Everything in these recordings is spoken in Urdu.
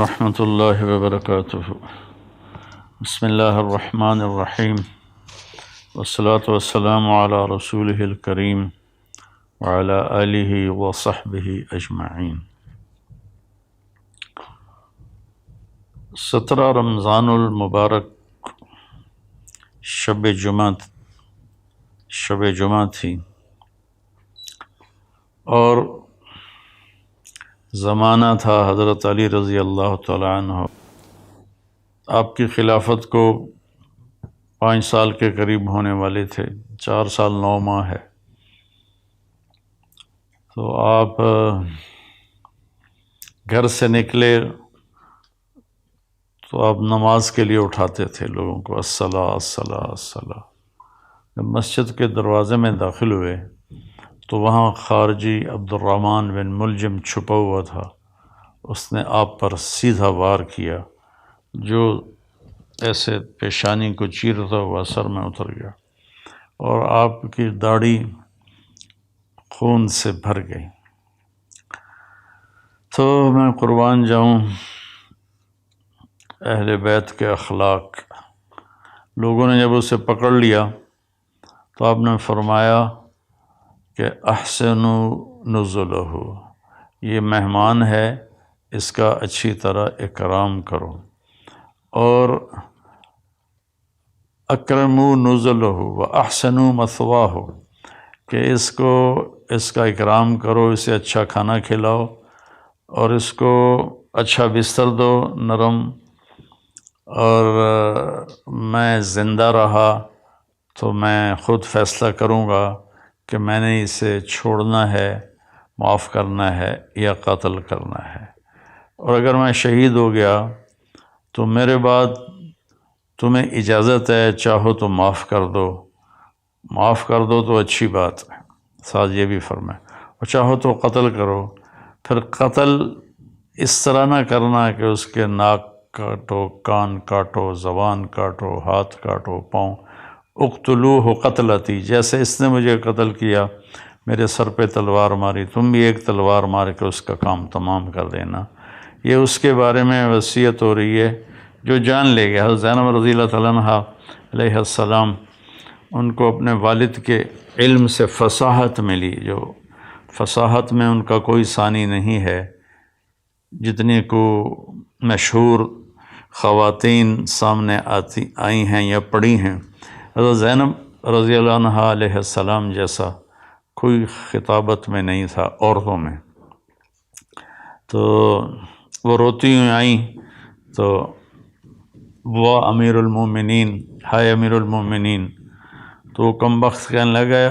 ورحمۃ اللہ وبرکاتہ۔ بسم اللہ الرحمن الرحیم، والصلاة والسلام علی رسولہ الکریم وعلی آلہ وصحبہ اجمعین۔ 17 رمضان المبارک شب جمعہ تھی، اور زمانہ تھا حضرت علی رضی اللہ تعالیٰ عنہ۔ آپ کی خلافت کو 5 سال کے قریب ہونے والے تھے، 4 سال 9 ماہ ہے۔ تو آپ گھر سے نکلے تو آپ نماز کے لیے اٹھاتے تھے لوگوں کو، الصلاۃ الصلاۃ الصلاۃ۔ جب مسجد کے دروازے میں داخل ہوئے تو وہاں خارجی عبد الرحمن بن ملجم چھپا ہوا تھا۔ اس نے آپ پر سیدھا وار کیا، جو ایسے پیشانی کو چیرتا ہوا سر میں اتر گیا، اور آپ کی داڑھی خون سے بھر گئی۔ تو میں قربان جاؤں اہل بیت کے اخلاق۔ لوگوں نے جب اسے پکڑ لیا تو آپ نے فرمایا کہ احسنوا نزلہ، یہ مہمان ہے، اس کا اچھی طرح اکرام کرو، اور اکرموا نزلہ واحسنوا مثواہ، کہ اس کا اکرام کرو، اسے اچھا کھانا کھلاؤ، اور اس کو اچھا بستر دو نرم، اور میں زندہ رہا تو میں خود فیصلہ کروں گا کہ میں نے اسے چھوڑنا ہے، معاف کرنا ہے یا قتل کرنا ہے، اور اگر میں شہید ہو گیا تو میرے بعد تمہیں اجازت ہے، چاہو تو معاف کر دو تو اچھی بات ہے، ساتھ یہ بھی فرمائے، اور چاہو تو قتل کرو۔ پھر قتل اس طرح نہ کرنا کہ اس کے ناک کاٹو، کان کاٹو، زبان کاٹو، ہاتھ کاٹو، پاؤں۔ اقتلوہ قتلتی، جیسے اس نے مجھے قتل کیا، میرے سر پہ تلوار ماری، تم بھی ایک تلوار مار کے اس کا کام تمام کر دینا۔ یہ اس کے بارے میں وصیت ہو رہی ہے جو جان لے گیا۔ حضرت زینب رضی اللہ تعالیٰ عنہ علیہ السلام، ان کو اپنے والد کے علم سے فصاحت ملی، جو فصاحت میں ان کا کوئی ثانی نہیں ہے، جتنی کو مشہور خواتین سامنے آئی ہیں یا پڑھی ہیں، حضرت زینب رضی اللہ عنہ علیہ السلام جیسا کوئی خطابت میں نہیں تھا عورتوں میں۔ تو وہ روتی ہوئی آئیں تو وہ امیر المومنین، ہائے امیر المومنین، تو وہ کم بخت کہنے لگا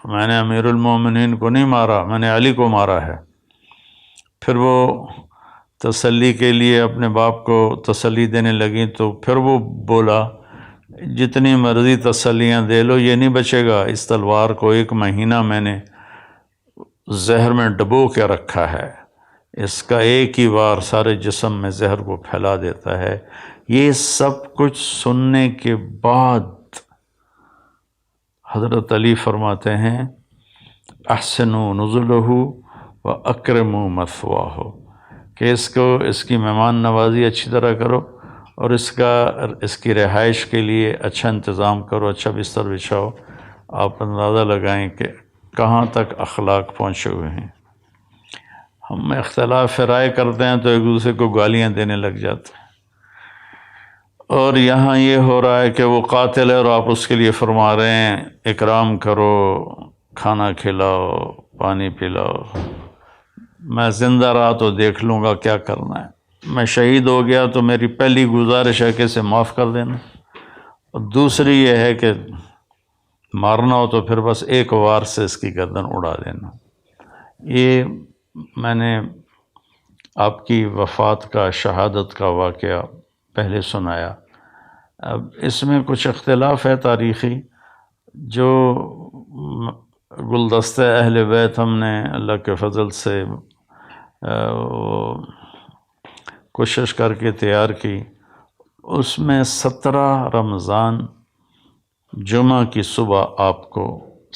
میں نے امیر المومنین کو نہیں مارا، میں نے علی کو مارا ہے۔ پھر وہ تسلی کے لیے اپنے باپ کو تسلی دینے لگیں، تو پھر وہ بولا جتنی مرضی تسلیاں دے لو، یہ نہیں بچے گا، اس تلوار کو 1 مہینہ میں نے زہر میں ڈبو کے رکھا ہے، اس کا ایک ہی وار سارے جسم میں زہر کو پھیلا دیتا ہے۔ یہ سب کچھ سننے کے بعد حضرت علی فرماتے ہیں احسنوا نزلہ واکرموا مثواہ، کہ اس کی مہمان نوازی اچھی طرح کرو، اور اس کی رہائش کے لیے اچھا انتظام کرو، اچھا بستر بچھاؤ۔ آپ اندازہ لگائیں کہ کہاں تک اخلاق پہنچے ہوئے ہیں۔ ہم اختلاف رائے کرتے ہیں تو ایک دوسرے کو گالیاں دینے لگ جاتے ہیں، اور یہاں یہ ہو رہا ہے کہ وہ قاتل ہے اور آپ اس کے لیے فرما رہے ہیں اکرام کرو، کھانا کھلاؤ، پانی پلاؤ۔ میں زندہ رہا تو دیکھ لوں گا کیا کرنا ہے، میں شہید ہو گیا تو میری پہلی گزارش ہے کہ اسے معاف کر دینا، اور دوسری یہ ہے کہ مارنا ہو تو پھر بس ایک وار سے اس کی گردن اڑا دینا۔ یہ میں نے آپ کی وفات کا، شہادت کا واقعہ پہلے سنایا۔ اب اس میں کچھ اختلاف ہے تاریخی، جو گلدستہ اہل بیت ہم نے اللہ کے فضل سے کوشش کر کے تیار کی، اس میں 17 رمضان جمعہ کی صبح آپ کو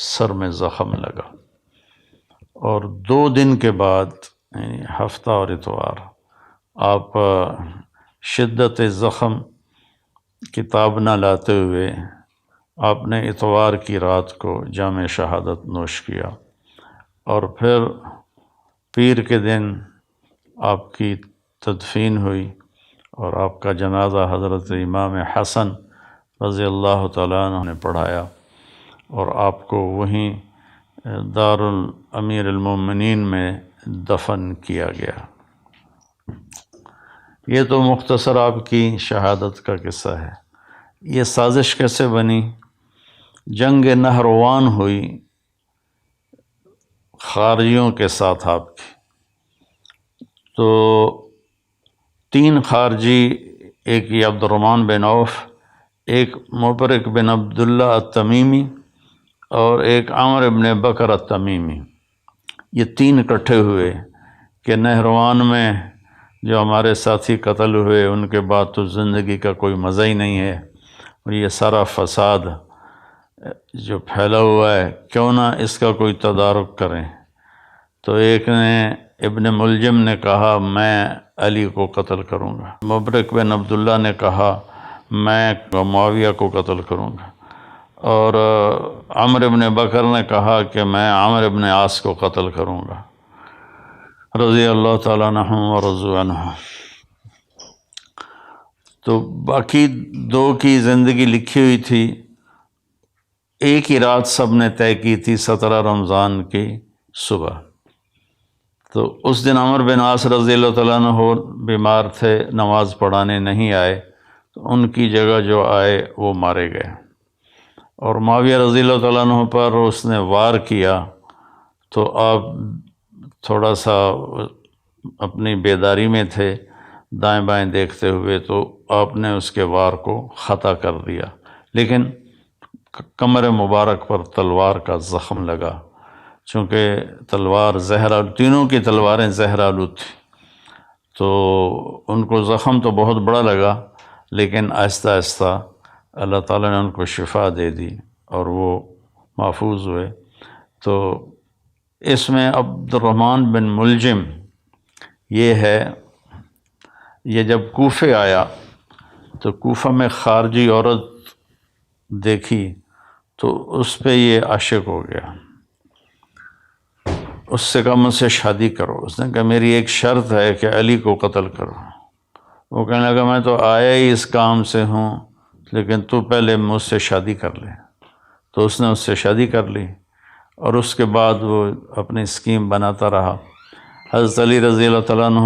سر میں زخم لگا، اور 2 دن کے بعد یعنی ہفتہ اور اتوار آپ شدت زخم کتاب نہ لاتے ہوئے آپ نے اتوار کی رات کو جام شہادت نوش کیا، اور پھر پیر کے دن آپ کی تدفین ہوئی، اور آپ کا جنازہ حضرت امام حسن رضی اللہ تعالیٰ عنہ نے پڑھایا، اور آپ کو وہیں دار الامیر المومنین میں دفن کیا گیا۔ یہ تو مختصر آپ کی شہادت کا قصہ ہے۔ یہ سازش کیسے بنی؟ جنگ نہروان ہوئی خارجیوں کے ساتھ آپ کی، تو 3 خارجی، ایک یہ عبد الرحمن بن عوف، ایک مبرک بن عبداللہ التمیمی، اور ایک عامر بن بکر التمیمی، یہ 3 اکٹھے ہوئے کہ نہروان میں جو ہمارے ساتھی قتل ہوئے ان کے بعد تو زندگی کا کوئی مزہ ہی نہیں ہے، اور یہ سارا فساد جو پھیلا ہوا ہے کیوں نہ اس کا کوئی تدارک کریں۔ تو ایک نے ابن ملجم نے کہا میں علی کو قتل کروں گا، مبرک بن عبداللہ نے کہا میں معاویہ کو قتل کروں گا، اور عمر بن بکر نے کہا کہ میں عامر بن عاص کو قتل کروں گا، رضی اللہ تعالیٰ عنہم ورضوا عنہ۔ تو باقی 2 کی زندگی لکھی ہوئی تھی، ایک ہی رات سب نے طے کی تھی، 17 رمضان کی صبح۔ تو اس دن عمر بن عاص رضی اللہ تعالیٰ عنہ بیمار تھے، نماز پڑھانے نہیں آئے، تو ان کی جگہ جو آئے وہ مارے گئے، اور معاویہ رضی اللہ تعالیٰ عنہ پر اس نے وار کیا، تو آپ تھوڑا سا اپنی بیداری میں تھے، دائیں بائیں دیکھتے ہوئے، تو آپ نے اس کے وار کو خطا کر دیا، لیکن کمر مبارک پر تلوار کا زخم لگا، چونکہ تلوار زہر آلود، تینوں کی تلواریں زہر آلود تھیں، تو ان کو زخم تو بہت بڑا لگا، لیکن آہستہ آہستہ اللہ تعالیٰ نے ان کو شفا دے دی اور وہ محفوظ ہوئے۔ تو اس میں عبد الرحمن بن ملجم یہ ہے، یہ جب کوفے آیا تو کوفہ میں خارجی عورت دیکھی تو اس پہ یہ عاشق ہو گیا، اس سے کہا مجھ سے شادی کرو۔ اس نے کہا میری ایک شرط ہے کہ علی کو قتل کرو۔ وہ کہنے لگا میں تو آیا ہی اس کام سے ہوں، لیکن تو پہلے مجھ سے شادی کر لے۔ تو اس نے اس سے شادی کر لی، اور اس کے بعد وہ اپنی اسکیم بناتا رہا۔ حضرت علی رضی اللہ تعالیٰ عنہ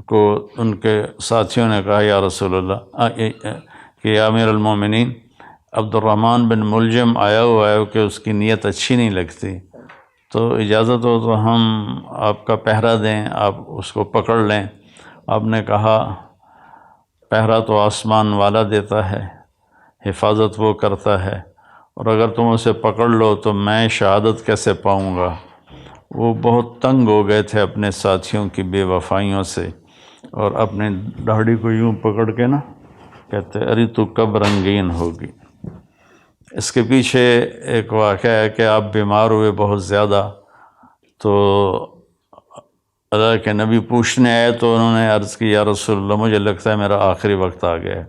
کو ان کے ساتھیوں نے کہا یا رسول اللہ کہ یا امیر المومنین، عبد الرحمن بن ملجم آیا ہوا ہے کہ اس کی نیت اچھی نہیں لگتی، تو اجازت ہو تو ہم آپ کا پہرا دیں، آپ اس کو پکڑ لیں۔ آپ نے کہا پہرا تو آسمان والا دیتا ہے، حفاظت وہ کرتا ہے، اور اگر تم اسے پکڑ لو تو میں شہادت کیسے پاؤں گا؟ وہ بہت تنگ ہو گئے تھے اپنے ساتھیوں کی بے وفائیوں سے، اور اپنے داڑھی کو یوں پکڑ کے نا کہتے ارے تو کب رنگین ہوگی۔ اس کے پیچھے ایک واقعہ ہے کہ آپ بیمار ہوئے بہت زیادہ، تو اللہ کے نبی پوچھنے آئے تو انہوں نے عرض کی یا رسول اللہ مجھے لگتا ہے میرا آخری وقت آ گیا ہے۔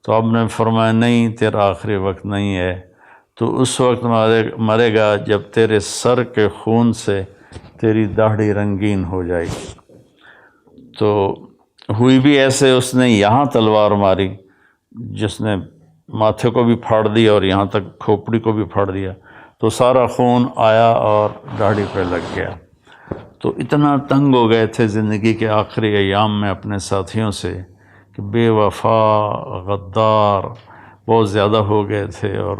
تو آپ نے فرمایا نہیں، تیرا آخری وقت نہیں ہے، تو اس وقت مرے گا جب تیرے سر کے خون سے تیری داڑھی رنگین ہو جائے گی۔ تو ہوئی بھی ایسے، اس نے یہاں تلوار ماری جس نے ماتھے کو بھی پھاڑ دیا اور یہاں تک کھوپڑی کو بھی پھاڑ دیا، تو سارا خون آیا اور داڑھی پہ لگ گیا۔ تو اتنا تنگ ہو گئے تھے زندگی کے آخری ایام میں اپنے ساتھیوں سے کہ بے وفا غدار بہت زیادہ ہو گئے تھے، اور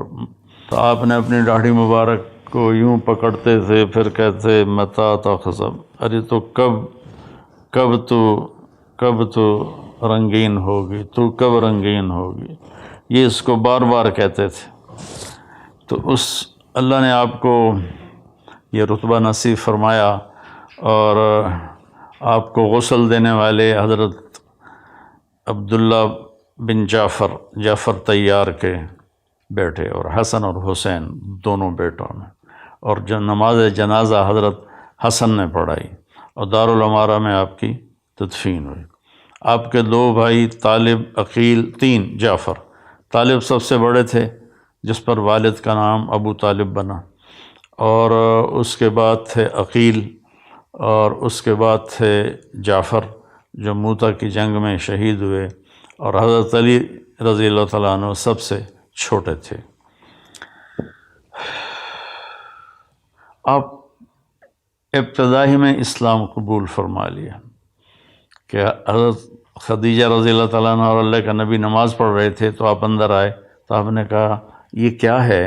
تو آپ نے اپنی داڑھی مبارک کو یوں پکڑتے تھے، پھر کہتے متا تخزب، ارے تو کب تو رنگین ہوگی، تو کب رنگین ہوگی، یہ اس کو بار بار کہتے تھے۔ تو اس اللہ نے آپ کو یہ رتبہ نصیب فرمایا، اور آپ کو غسل دینے والے حضرت عبداللہ بن جعفر طیار کے بیٹے، اور حسن اور حسین دونوں بیٹوں نے، اور جو نماز جنازہ حضرت حسن نے پڑھائی، اور دارالعمارہ میں آپ کی تدفین ہوئی۔ آپ کے 2 بھائی طالب، عقیل، 3 جعفر۔ طالب سب سے بڑے تھے جس پر والد کا نام ابو طالب بنا، اور اس کے بعد تھے عقیل، اور اس کے بعد تھے جعفر جو موتا کی جنگ میں شہید ہوئے، اور حضرت علی رضی اللہ تعالیٰ عنہ سب سے چھوٹے تھے۔ آپ ابتدائی میں اسلام قبول فرما لیا کہ حضرت خدیجہ رضی اللہ تعالیٰ عنہ اور اللہ کا نبی نماز پڑھ رہے تھے تو آپ اندر آئے، تو آپ نے کہا یہ کیا ہے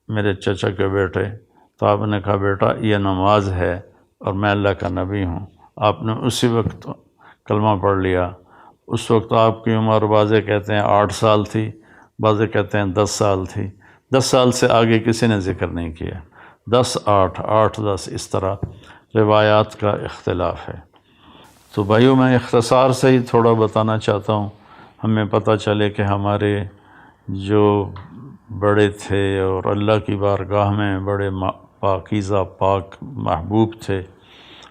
میرے چچا کے بیٹے؟ تو آپ نے کہا بیٹا یہ نماز ہے اور میں اللہ کا نبی ہوں۔ آپ نے اسی وقت کلمہ پڑھ لیا۔ اس وقت آپ کی عمر بعضے کہتے ہیں 8 سال تھی، بعضے کہتے ہیں 10 سال تھی۔ 10 سال سے آگے کسی نے ذکر نہیں کیا، 10 8 8 10 اس طرح روایات کا اختلاف ہے۔ تو بھائیوں میں اختصار سے ہی تھوڑا بتانا چاہتا ہوں، ہمیں پتہ چلے کہ ہمارے جو بڑے تھے اور اللہ کی بارگاہ میں بڑے پاکیزہ پاک محبوب تھے،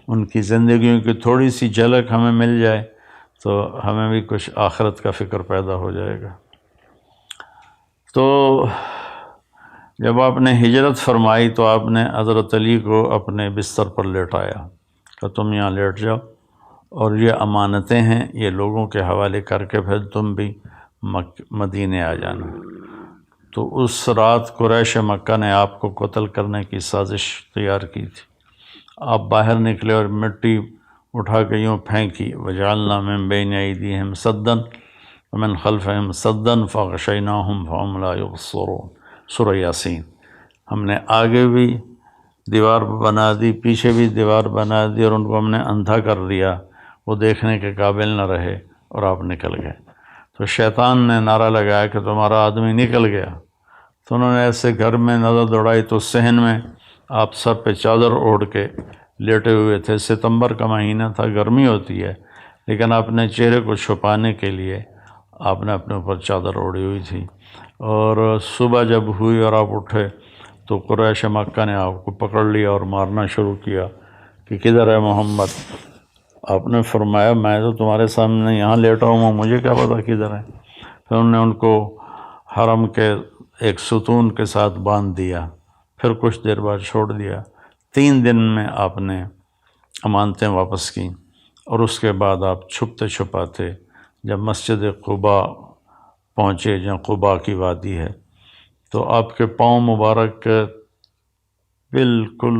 ان کی زندگیوں کی تھوڑی سی جھلک ہمیں مل جائے تو ہمیں بھی کچھ آخرت کا فکر پیدا ہو جائے گا۔ تو جب آپ نے ہجرت فرمائی تو آپ نے حضرت علی کو اپنے بستر پر لیٹایا کہ تم یہاں لیٹ جاؤ، اور یہ امانتیں ہیں، یہ لوگوں کے حوالے کر کے پھر تم بھی مدینے آ جانا۔ تو اس رات قریش مکہ نے آپ کو قتل کرنے کی سازش تیار کی تھی۔ آپ باہر نکلے اور مٹی اٹھا کے یوں پھینکی، وجعلنا من بین ایدیہم سدا ومن خلفہم سدا فغشیناہم فہم لا یبصرون، سورہ یاسین۔ ہم نے آگے بھی دیوار بنا دی، پیچھے بھی دیوار بنا دی، اور ان کو ہم نے اندھا کر دیا، وہ دیکھنے کے قابل نہ رہے اور آپ نکل گئے۔ تو شیطان نے نعرہ لگایا کہ تمہارا آدمی نکل گیا، تو انہوں نے ایسے گھر میں نظر دوڑائی تو صحن میں آپ سر پہ چادر اوڑھ کے لیٹے ہوئے تھے۔ ستمبر کا مہینہ تھا، گرمی ہوتی ہے، لیکن اپنے چہرے کو چھپانے کے لیے آپ نے اپنے اوپر چادر اوڑھی ہوئی تھی۔ اور صبح جب ہوئی اور آپ اٹھے تو قریش مکہ نے آپ کو پکڑ لیا اور مارنا شروع کیا کہ کدھر ہے محمد؟ آپ نے فرمایا میں تو تمہارے سامنے یہاں لیٹا ہوں، مجھے کیا پتا کدھر ہے؟ پھر انہوں نے ان کو حرم کے ایک ستون کے ساتھ باندھ دیا، پھر کچھ دیر بعد چھوڑ دیا۔ 3 دن میں آپ نے امانتیں واپس کیں، اور اس کے بعد آپ چھپتے چھپاتے جب مسجد قباء پہنچے، جہاں قباء کی وادی ہے، تو آپ کے پاؤں مبارک بالکل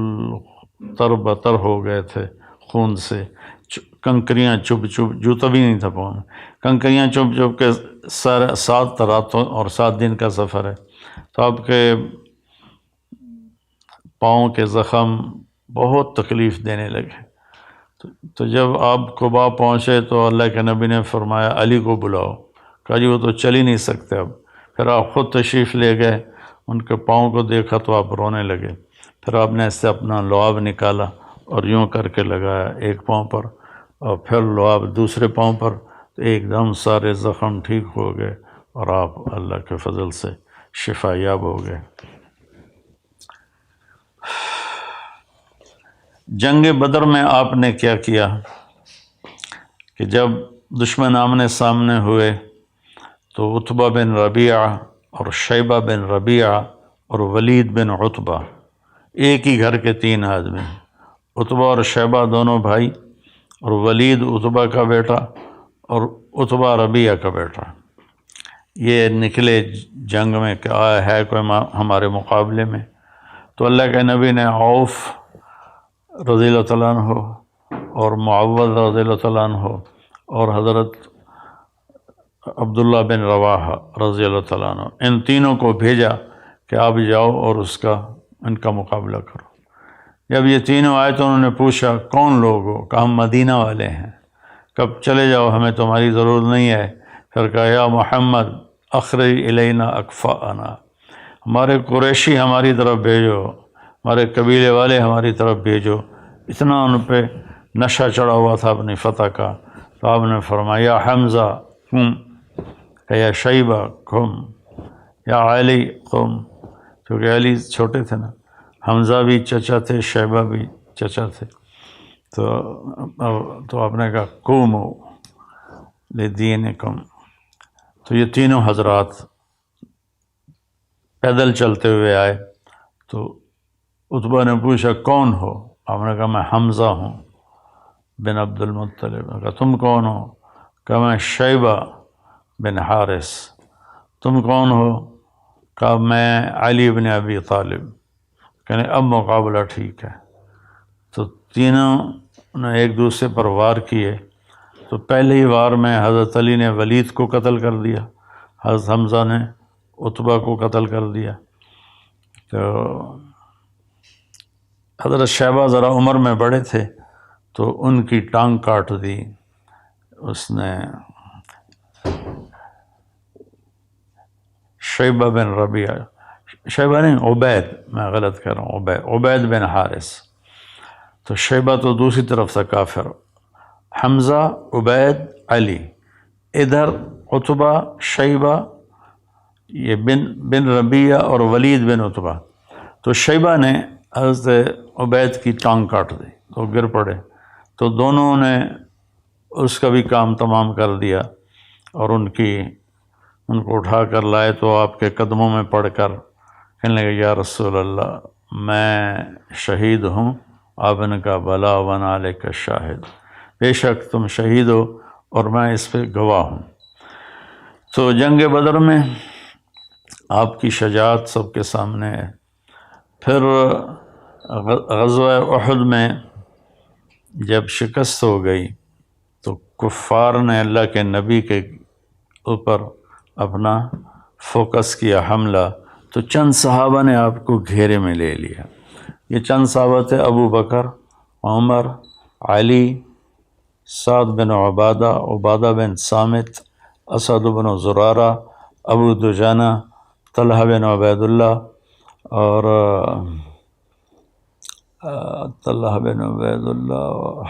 تر بتر ہو گئے تھے خون سے، کنکریاں چپ چپ، جوتا بھی نہیں تھا پاؤں میں، کنکریاں چپ چپ کے 7 راتوں اور 7 دن کا سفر ہے۔ تو آپ کے پاؤں کے زخم بہت تکلیف دینے لگے۔ تو جب آپ قباء پہنچے تو اللہ کے نبی نے فرمایا علی کو بلاؤ، کہا جی وہ تو چل ہی نہیں سکتے اب۔ پھر آپ خود تشریف لے گئے، ان کے پاؤں کو دیکھا تو آپ رونے لگے۔ پھر آپ نے ایسے اپنا لعاب نکالا اور یوں کر کے لگایا ایک پاؤں پر، اور پھر لعاب دوسرے پاؤں پر، تو ایک دم سارے زخم ٹھیک ہو گئے اور آپ اللہ کے فضل سے شفا یاب ہو گئے۔ جنگ بدر میں آپ نے کیا کیا کہ جب دشمن آمنے سامنے ہوئے تو عتبہ بن ربیعہ اور شیبہ بن ربیعہ اور ولید بن عتبہ، ایک ہی گھر کے 3 آدمی، عتبہ اور شیبہ دونوں بھائی، اور ولید عتبہ کا بیٹا اور عتبہ ربیعہ کا بیٹا، یہ نکلے جنگ میں کہ آیا ہے کوئی ہمارے مقابلے میں۔ تو اللہ کے نبی نے عوف رضی اللہ تعالیٰ عنہ اور معوذ رضی اللہ تعالیٰ عنہ اور حضرت عبداللہ بن رواحہ رضی اللہ تعالیٰ عنہ، ان تینوں کو بھیجا کہ آپ جاؤ اور ان کا مقابلہ کرو۔ جب یہ تینوں آئے تو انہوں نے پوچھا کون لوگ ہو؟ کہا ہم مدینہ والے ہیں۔ کب چلے جاؤ، ہمیں تمہاری ضرورت نہیں ہے۔ پھر کہا یا محمد اخرج الینا اکفاءنا، ہمارے قریشی ہماری طرف بھیجو، ہمارے قبیلے والے ہماری طرف بھیجو۔ اتنا ان پہ نشہ چڑھا ہوا تھا اپنی فتح کا۔ تو آپ نے فرمایا یا حمزہ قم، کہ یا شیبہ قم، یا علی قم، کیونکہ علی چھوٹے تھے نا، حمزہ بھی چچا تھے، شیبہ بھی چچا تھے۔ تو آپ نے کہا قوموا لدینکم. تو یہ تینوں حضرات پیدل چلتے ہوئے آئے. تو عتبہ نے پوچھا کون ہو؟ آپ نے کہا میں حمزہ ہوں بن عبد المطلب. کہا تم کون ہو؟ کہا میں شیبہ بن حارث. تم کون ہو؟ کہا میں علی بن ابی طالب. کہنے اب مقابلہ ٹھیک ہے. تو تینوں نے ایک دوسرے پر وار کیے. تو پہلے ہی وار میں حضرت علی نے ولید کو قتل کر دیا، حضرت حمزہ نے عتبہ کو قتل کر دیا. تو حضرت شیبہ ذرا عمر میں بڑے تھے تو ان کی ٹانگ کاٹ دی اس نے. شیبہ بن ربیعہ، شیبہ نہیں عبید، میں غلط کر رہا ہوں، عبید بن حارث. تو شیبہ تو دوسری طرف سے کافر، حمزہ، عبید، علی. ادھر عتبہ، شیبہ، یہ بن ربیعہ اور ولید بن عتبہ. تو شیبہ نے حضرت عبید کی ٹانگ کاٹ دی تو گر پڑے. تو دونوں نے اس کا بھی کام تمام کر دیا اور ان کو اٹھا کر لائے. تو آپ کے قدموں میں پڑھ کر کہنے لگے یا رسول اللہ میں شہید ہوں. آپ نے کہا بلا وانا علیک شاہد، بے شک تم شہید ہو اور میں اس پہ گواہ ہوں. تو جنگ بدر میں آپ کی شجاعت سب کے سامنے ہے. پھر غزوہ احد میں جب شکست ہو گئی تو کفار نے اللہ کے نبی کے اوپر اپنا فوکس کیا حملہ. تو چند صحابہ نے آپ کو گھیرے میں لے لیا. یہ چند صحابہ تھے ابو بکر، عمر، علی، سعد بن عبادہ، عبادہ بن صامت، اسد بن زرارہ، ابو دجانہ، طلحہ بن عبید اللہ اور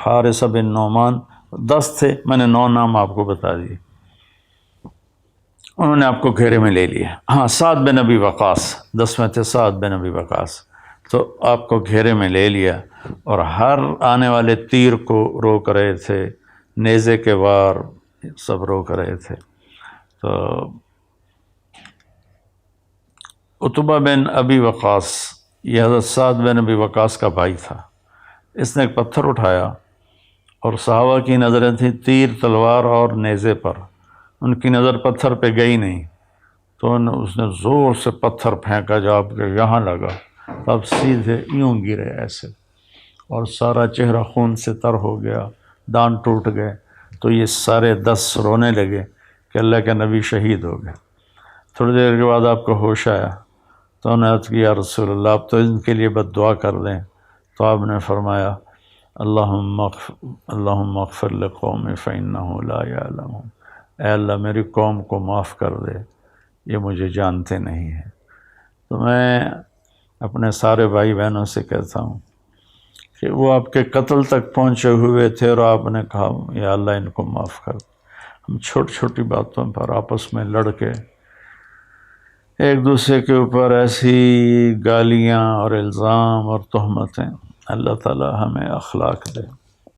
حارثہ بن نعمان. 10 تھے، میں نے 9 نام آپ کو بتا دیے. انہوں نے آپ کو گھیرے میں لے لیا. ہاں سعد بن ابی وقاص 10 میں تھے، سعد بن ابی وقاص. تو آپ کو گھیرے میں لے لیا اور ہر آنے والے تیر کو روک رہے تھے، نیزے کے وار سب روک رہے تھے. تو عتبہ بن ابی وقاص یہ حضرت سعد بن ابی وقاص کا بھائی تھا. اس نے ایک پتھر اٹھایا اور صحابہ کی نظریں تھیں تیر، تلوار اور نیزے پر. ان کی نظر پتھر پہ گئی نہیں. تو اس نے زور سے پتھر پھینکا جو آپ کے یہاں لگا. اب سیدھے یوں گرے ایسے اور سارا چہرہ خون سے تر ہو گیا، دان ٹوٹ گئے. تو یہ سارے 10 رونے لگے کہ اللہ کے نبی شہید ہو گئے. تھوڑی دیر کے بعد آپ کو ہوش آیا تو انہوں نے عرض کیا یا رسول اللہ آپ تو ان کے لیے بد دعا کر دیں. تو آپ نے فرمایا اللہم اغفر لقومی فإنہ لا یعلمون، اے اللہ میری قوم کو معاف کر دے، یہ مجھے جانتے نہیں ہیں. تو میں اپنے سارے بھائی بہنوں سے کہتا ہوں کہ وہ آپ کے قتل تک پہنچے ہوئے تھے اور آپ نے کہا یا اللہ ان کو معاف کر دے. ہم چھوٹی چھوٹی باتوں پر آپس میں لڑ کے ایک دوسرے کے اوپر ایسی گالیاں اور الزام اور تہمتیں، اللہ تعالی ہمیں اخلاق دے.